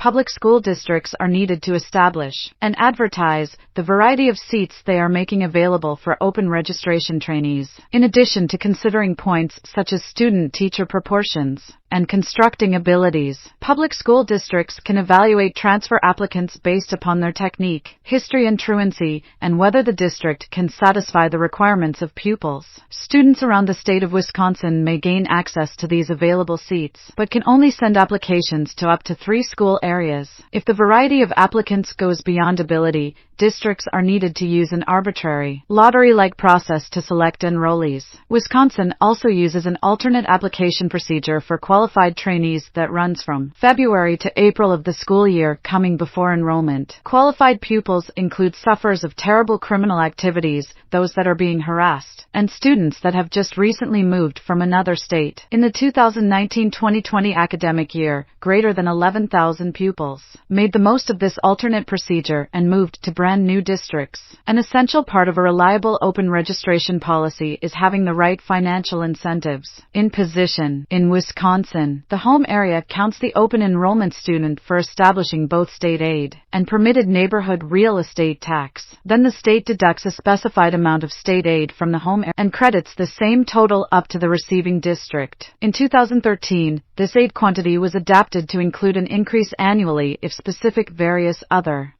public school districts are needed to establish and advertise the variety of seats they are making available for open registration trainees. In addition to considering points such as student-teacher proportions and constructing abilities, public school districts can evaluate transfer applicants based upon their technique, history and truancy, and whether the district can satisfy the requirements of pupils. Students around the state of Wisconsin may gain access to these available seats, but can only send applications to up to 3 school areas. If the variety of applicants goes beyond ability, districts are needed to use an arbitrary, lottery-like process to select enrollees. Wisconsin also uses an alternate application procedure for qualified trainees that runs from February to April of the school year coming before enrollment. Qualified pupils include sufferers of terrible criminal activities, those that are being harassed, and students that have just recently moved from another state. In the 2019-2020 academic year, greater than 11,000 pupils made the most of this alternate procedure and moved to brand new districts. An essential part of a reliable open registration policy is having the right financial incentives in position. In Wisconsin, the home area counts the open enrollment student for establishing both state aid and permitted neighborhood real estate tax. Then the state deducts a specified amount of state aid from the home area and credits the same total up to the receiving district. In 2013, this aid quantity was adapted to include an increase annually if specific various other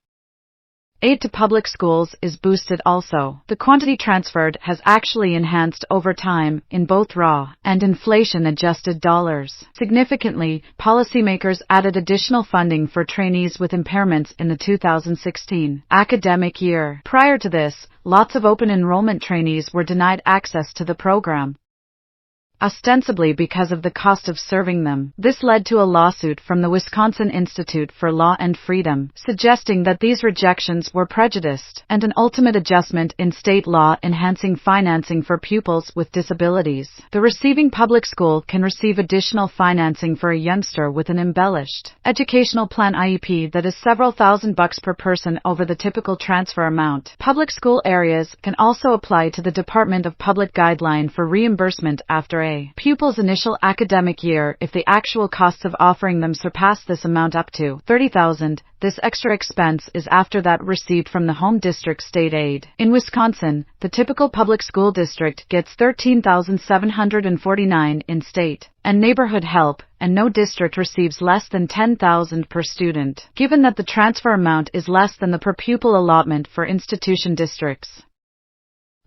aid to public schools is boosted also. The quantity transferred has actually enhanced over time in both raw and inflation-adjusted dollars. Significantly, policymakers added additional funding for trainees with impairments in the 2016 academic year. Prior to this, lots of open enrollment trainees were denied access to the program, ostensibly because of the cost of serving them. This led to a lawsuit from the Wisconsin Institute for Law and Freedom, suggesting that these rejections were prejudiced, and an ultimate adjustment in state law enhancing financing for pupils with disabilities. The receiving public school can receive additional financing for a youngster with an embellished educational plan IEP that is several $1,000s per person over the typical transfer amount. Public school areas can also apply to the Department of Public Guideline for reimbursement after a pupil's initial academic year if the actual costs of offering them surpass this amount up to $30,000. This extra expense is after that received from the home district state aid. In Wisconsin, the typical public school district gets $13,749 in state and neighborhood help, and no district receives less than $10,000 per student, given that the transfer amount is less than the per pupil allotment for institution districts.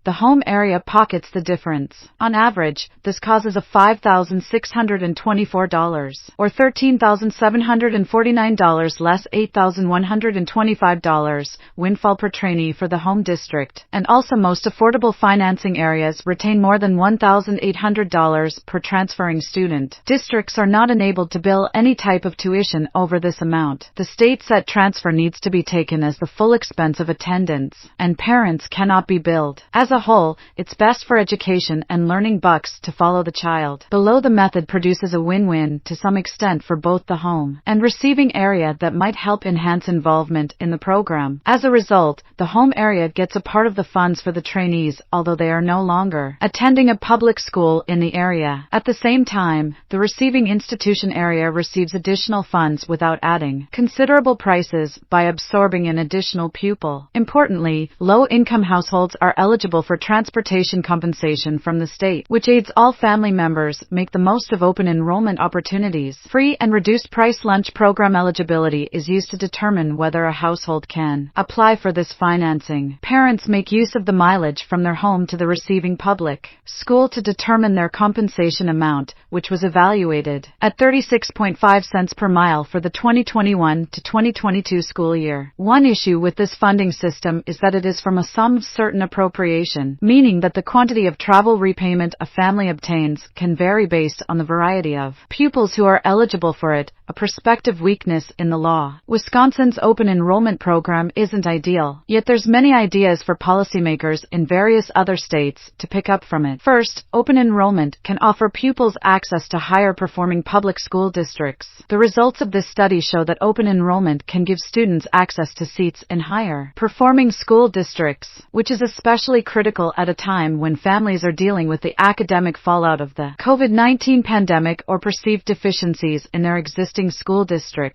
The home area pockets the difference. On average, this causes a $5,624 or $13,749 less $8,125 windfall per trainee for the home district, and also most affordable financing areas retain more than $1,800 per transferring student. Districts are not enabled to bill any type of tuition over this amount. The state set transfer needs to be taken as the full expense of attendance, and parents cannot be billed. As a whole, it's best for education and learning bucks to follow the child. Below the method produces a win-win to some extent for both the home and receiving area that might help enhance involvement in the program. As a result, the home area gets a part of the funds for the trainees, although they are no longer attending a public school in the area. At the same time, the receiving institution area receives additional funds without adding considerable prices by absorbing an additional pupil. Importantly, low-income households are eligible for transportation compensation from the state, which aids all family members make the most of open enrollment opportunities. Free and reduced price lunch program eligibility is used to determine whether a household can apply for this financing. Parents make use of the mileage from their home to the receiving public school to determine their compensation amount, which was evaluated at 36.5 cents per mile for the 2021 to 2022 school year. One issue with this funding system is that it is from a sum of certain appropriation, meaning that the quantity of travel repayment a family obtains can vary based on the variety of pupils who are eligible for it, a prospective weakness in the law. Wisconsin's open enrollment program isn't ideal, yet there's many ideas for policymakers in various other states to pick up from it. First, open enrollment can offer pupils access to higher performing public school districts. The results of this study show that open enrollment can give students access to seats in higher performing school districts, which is especially critical at a time when families are dealing with the academic fallout of the COVID-19 pandemic or perceived deficiencies in their existing school district.